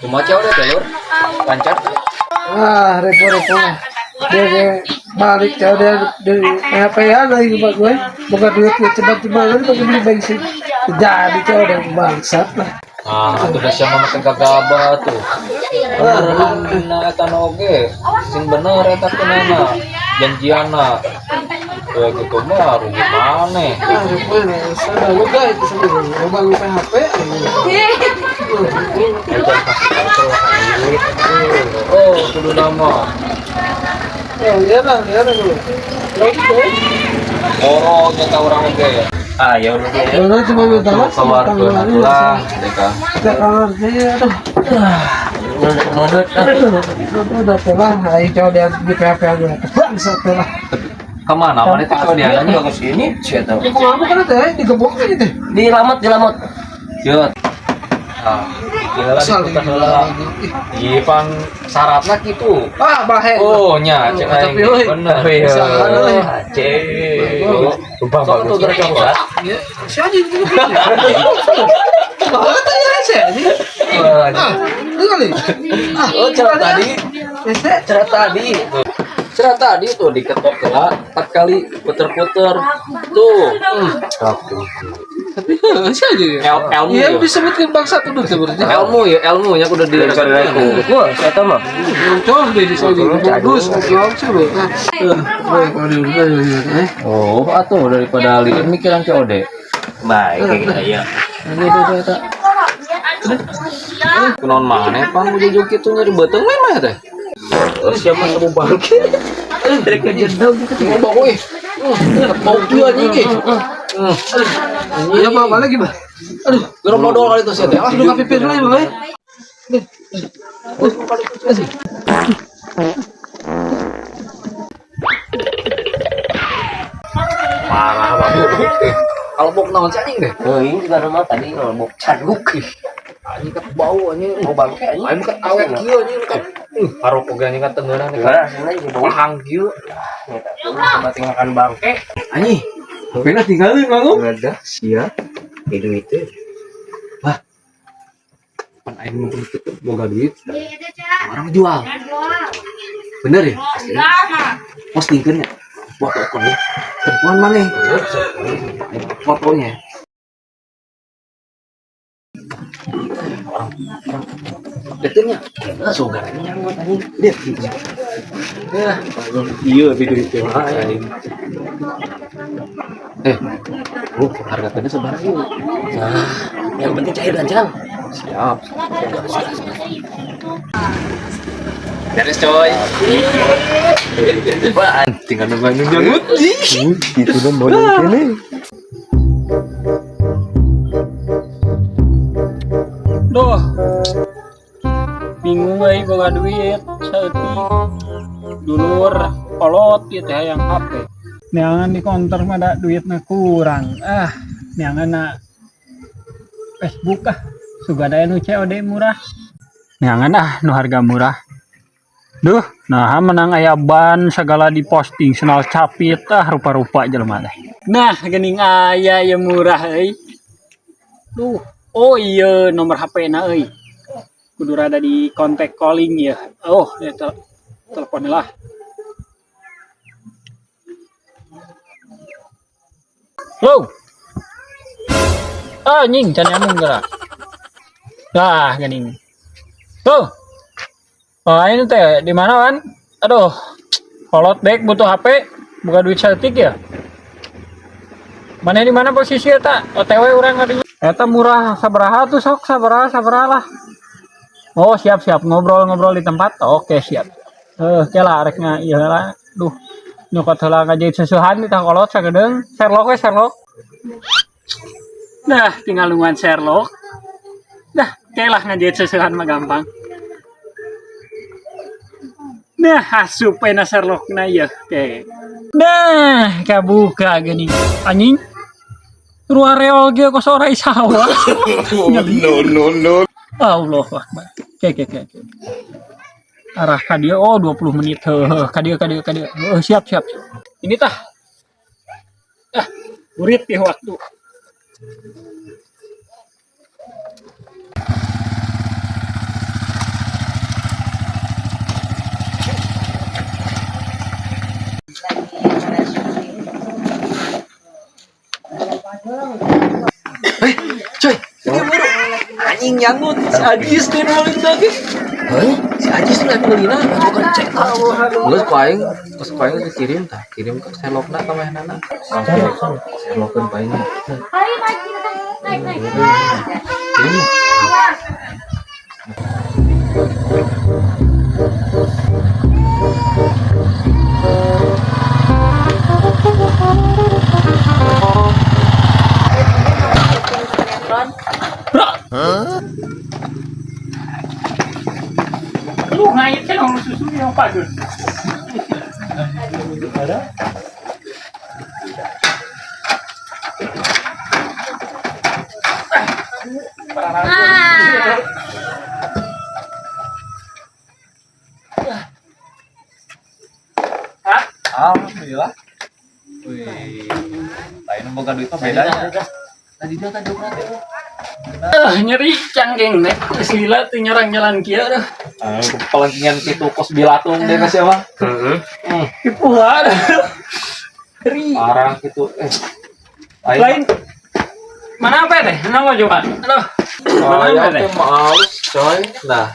Kumaha udah telur lancar. Repo-repo lah. Dia balik dia dari apa ya lagi buat gue bukan duit cepat-cepat kan bagi beli bensin jadi coba ada bangsat lah. Itu udah siapa makan kagaba tuh. Beneran eta oge. Sing bener eta teh nana. Janjiana. Kayak gitu mah rugi maneh. Mana sudah lega itu sendiri. Bangun PHP. Oh, kudu nama. Ya dulu. Oh, nyata orang oge ya. Ya udah ya. Kalau cuma minta lah Keluar ke lah, mereka. Kita kamar saya aduh. Udah telah, ayo coba dia di PHP aja. Bangsat telah. Kemana? Mana itu coba dia nanya ke sini, saya tahu. Ya kemana kan teh digebok gitu. Dilamot. Yuk. Tinggal diputar heula. Pan syaratna kitu. Bahe. Oh, nya cek aing. Tapi euy. Bener. Cek. Lupa bagus. Ya, si anjing gitu. Banget ya saya ini. Ini kali. Oh, cerita tadi tuh diketok heula 4 kali puter-puter. Tuh. Tapi si aja. Ilmu. Iya disebutkan bangsa tuh sebenarnya. Ilmu ya udah dilihat aku. Wah, saya tahu mah. Coba deh di sini. Bagus, bagus coba. Oh, atuh daripada lihat mikiran COD. Baik, ya. Ini eta. Kunaon maneh pang ujug kitu nyari beuteung mah teh. Siapa kamu bangke? Dari kejedau gitu. Bau euy. Bau kieu anjing ge. Iya bawa lagi bah. Aduh, gerem modal kali itu saya. Awas lu pipis dulu ya bah. Parah banget. Kalau bok naon sih anjing deh. Ini juga rumah tadi mau caduk. Anjing kan bau anjing. Mau bangke anjing. Aing kan awet kieu anjing kan. Parok oge anjing kan tengeunah nih. Gara sana ieu bau. Pahang kieu. Sama tinggalkan bangke. Anjing. Pena tinggalin nganggo. Ada sia. Itu. Pan aing mau boga duit. Orang jual. Bener ya? Postingkeun ya. Foto kon ya. Telepon mana? Fotonya. Detailnya. Saudaranya yang buat anjing. Lihat gitu. Ya, iya video itu. Harga tadi sebarang yuk. Nah, yang penting cair dan jang. Siap. Beres coy. Apaan? Tinggal nungguin janggut. Itu dong modal ini. Duh, bingung euy boga duit saeutik dulur kolot ieu teh yang HP. Neangan di konter mah da duitna kurang. Neangan Facebook suga aya nu COD murah. Neangan nu harga murah. Duh, nah menang aya ban segala diposting senal capit rupa-rupa jelema teh. Nah, geuning aya ye murah euy. Duh, oh iya nomor HP-na euy. Kudu rada di kontak calling ya. Oh, ya telepon lah. Halo. Anjing can nyambung geura. Lah, geuning. Tuh. Oh, ini teh di mana kan? Aduh. Kolot dek butuh HP, buka duit setik ya. Mana di mana posisi eta? OTW urang ngadi. Eta murah sabaraha tuh sok sabaraha lah. Oh, siap ngobrol di tempat. Oke, siap. Kela rek ieu lah. Duh. Nyokot heula ngajait susuhan di tang kolot sagedeung. Sherlock. Nah, tinggal lungan Sherlock. Dah, kelah ngajait susuhan mah gampang. Nah, asupena Sherlock na ieu teh. Nah, kabuka geuning. Anjing. Ruang reol ge kos ora isawa. No. Allahu Akbar. Oke. Arah ka dieu 20 menit. Ka dieu. Siap. Ini tah. Urit ya waktu. Coy, anjing nyangut si Ajis teh nolin lagi. Heh, si Ajis lagi nolina bukan cek tahu. Geus paing dikirim tah, kirim ke selokna ka mahenana. Langsung selokeun paing. Ayo naik. Kirim. Lu ngait kan orang susu yang bagus. Alhamdulillah. Wih, lain boga duit mah bedanya. Tadi dia tadi nanti. Nyeri canggeng nek sila tuh nyerang jalan kia dah. Pelengkingan kitu kos bilatung deh kasih apa? Kipuhan. Nyeri. Parah gitu. Lain. Mana apa deh? Nama coba. Aduh. Saya teh males coy. Nah,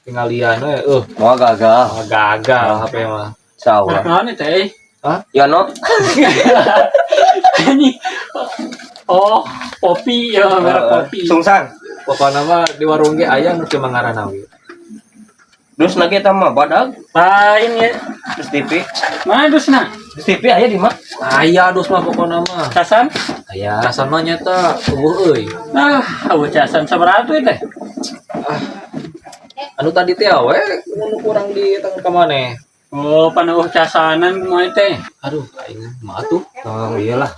tinggal lian we. Mau gagal. Gagal HP mah. Sawa. Mana teh? Hah? Ya no. Ini. Oh, kopi ya, merek kopi. Sungsang. Pokoknya mah di warung ge aya nu cuma ngaranna we. Dus nage eta mah badag. Lain ya. Dus TV. Mana dusna? Dus TV aya di mah. Aya dus mah pokoknya mah. Casan? Aya. Casan mah nyata eueuh euy. Nah, awu casan sabaraha tuh teh? Anu tadi teh we nu kurang di tengah ka maneh. Oh, panuh casanan kumaha teh? Aduh, aing mah atuh. Oh iyalah,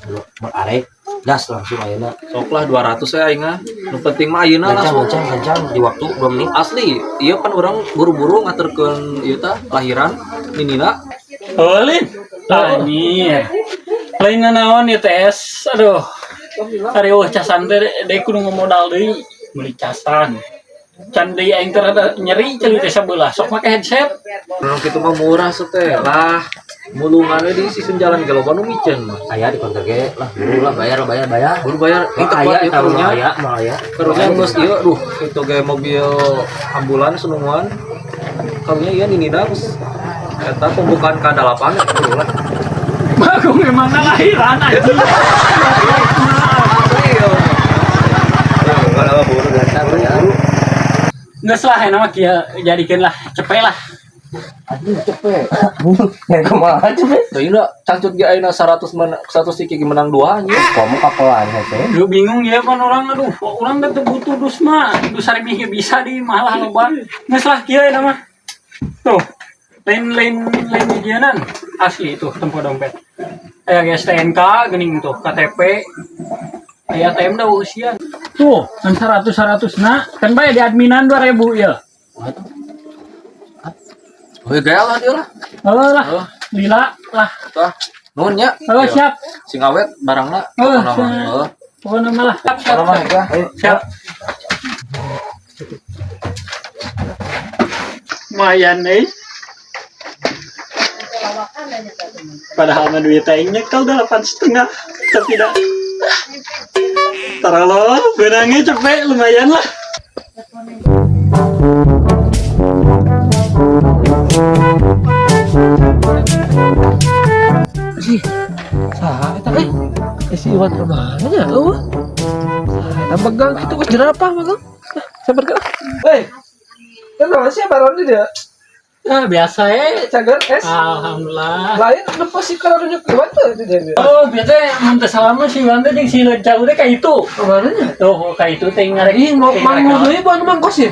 arek gas langsung ayeuna. Sok lah 200 ya aing mah. Nu penting mah ayeuna langsung. Gancang di waktu 2 menit. Asli, iya kan orang buru-buru ngaturkeun ieu tah lahiran ninina. Olin. Anjir. Lain naon ya tes. Aduh. Ari casan teh deui kudu modal deui beli casan. Can deui aing teh rada nyeri ceuli teh sabelah. Sok make headset. Orang kitu mah murah teh lah. Mulungan we di sisi jalan ge loba nu micen mah. Aya di konter ge lah, buru lah bayar. Buru bayar Itu aya ieu taruhnya karunya. aya. Karunya geus ieu duh kitu ge mobil ambulans sunungan. Karunya ieu ninina geus eta pembukaan kadalapan itu lah. Aku memang lahiran anjing. Kalau buru gancang ya. Geus lah enak kieu jadikeun lah cepet lah. Anjing cepet. Ya kumaha cepet. Teuing da cangcut ge ayeuna 100 iki menang 2 anjing. Komo kapelan hese. Lu bingung ya kan orang aduh, orang teh butuh dus mah. Dus ari bisa di malah loba. Geus lah kieu eta mah. Tuh. Lain ujianan asli itu tempo dompet. Aya STNK geuning tuh KTP. Aya ATM da usian. Tuh, kan 100 na kan bae di adminan 2000 ya. Weh gaya lah dia lah. Halo lah. Lila lah. Tah. Nuhun nya. Halo siap. Sing awet barangna. Oh, Pokona mah. Heeh. Pokona malah. Pokona mah ya. Siap. Lumayan nih. Padahal mah duit aing nyekel 8,5 tapi tidak. Taruh benangnya cepet lumayan lah. Saha eta euy? Si Iwan kemana ya? Eta pegang kitu geus jerapah magang. Sabar ka. Hei. Kenapa sih baron dia? Ah, biasa ya. Cager es. Alhamdulillah. Lain lepas sih kalau nunjuk Iwan tuh itu dia. Oh, biasa mun teh salama si Wanda jeung si Lencau teh ka itu. Kamarnya? Tuh, ka itu teh ngarek. Ih, mau manggung deui buat mangkos ya.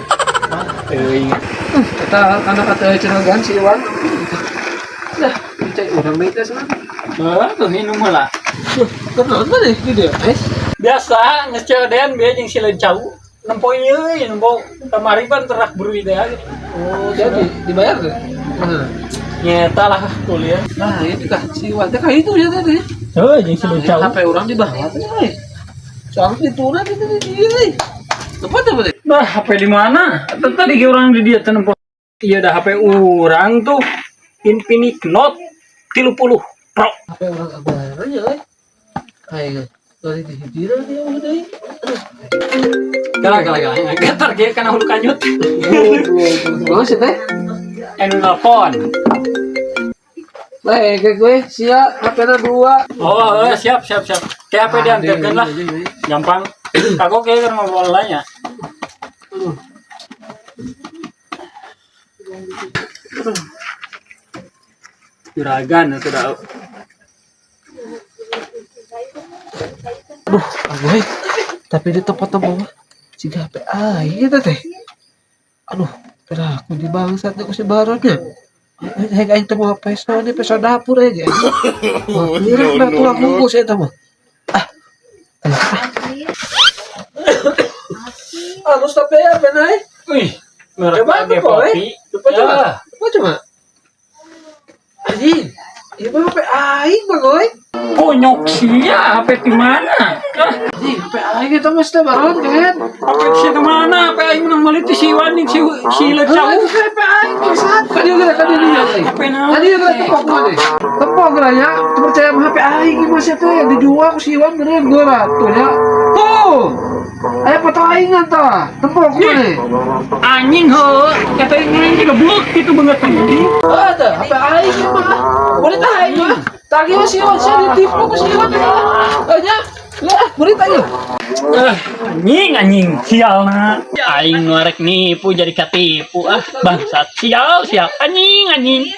Teuing. Kita anak kata cenagan si Iwan. Dah, cek urang deui teh sana. Bah, tuh minum lah. Kenapa nih dia? Es. Biasa ngeceuden bieu jeung si Lencau. Nempo ieu, nempo kamari pan terak beruy teh. Oh, jadi dibayar tuh. Nyeta lah kuliah. Nah, itu kah si Iwan teh kayak itu ya tadi. Oh, jeung si Lencau. HP orang di bawah tuh. Soalnya pintunya itu dia. Tempat apa deh? Bah, HP di mana? Tadi orang di dia tenem. Iya dah HP orang tuh Infinix Note 30 Pro. Apa orang kabar aja, kayak dari hijiran dia udah. Gala. Getar kayak kana hulu kanyut. Bagus ya teh. Anu nelpon. Baik, gue siap. HP-nya 2. Oh, siap. Kayak HP diangkatkan lah. Gampang. Aku kayak ngobrol lainnya. Juragan itu dah. Gue. Tapi di tempat-tempat si HP gitu teh. Aduh, pada aku di bangsat aku si baratnya. Kayak temu peso ini peso dapur aja. Kira udah tulang bungkus ya temu. Halus tapi apa naik? Wih, merek Coba pakai tuh, kopi. Coba. Anjing, ibu HP aing bang, oi. Konyok sia, HP di mana? Anjing, HP aing itu mesti baron kan? HP sia ke mana? HP aing menang maliti si Waning si Lecau. HP aing bisa. Tadi dia. HP na. Tadi dia tepok mana? Tepok ya. Percaya sama HP aing masih tuh yang dijual ku si Wan bener 200 ya. Tuh. Ayo foto aing anta. Tepok mana? Anjing he, kata ini juga blok itu banget ini. Ada HP aing mah. Wanita aing mah. Tadi masih Wan saya ditipu ku si Wan. Aja. Lah, berita yuk. Anjing sial aing ngorek nipu jadi katipu bangsat sial anjing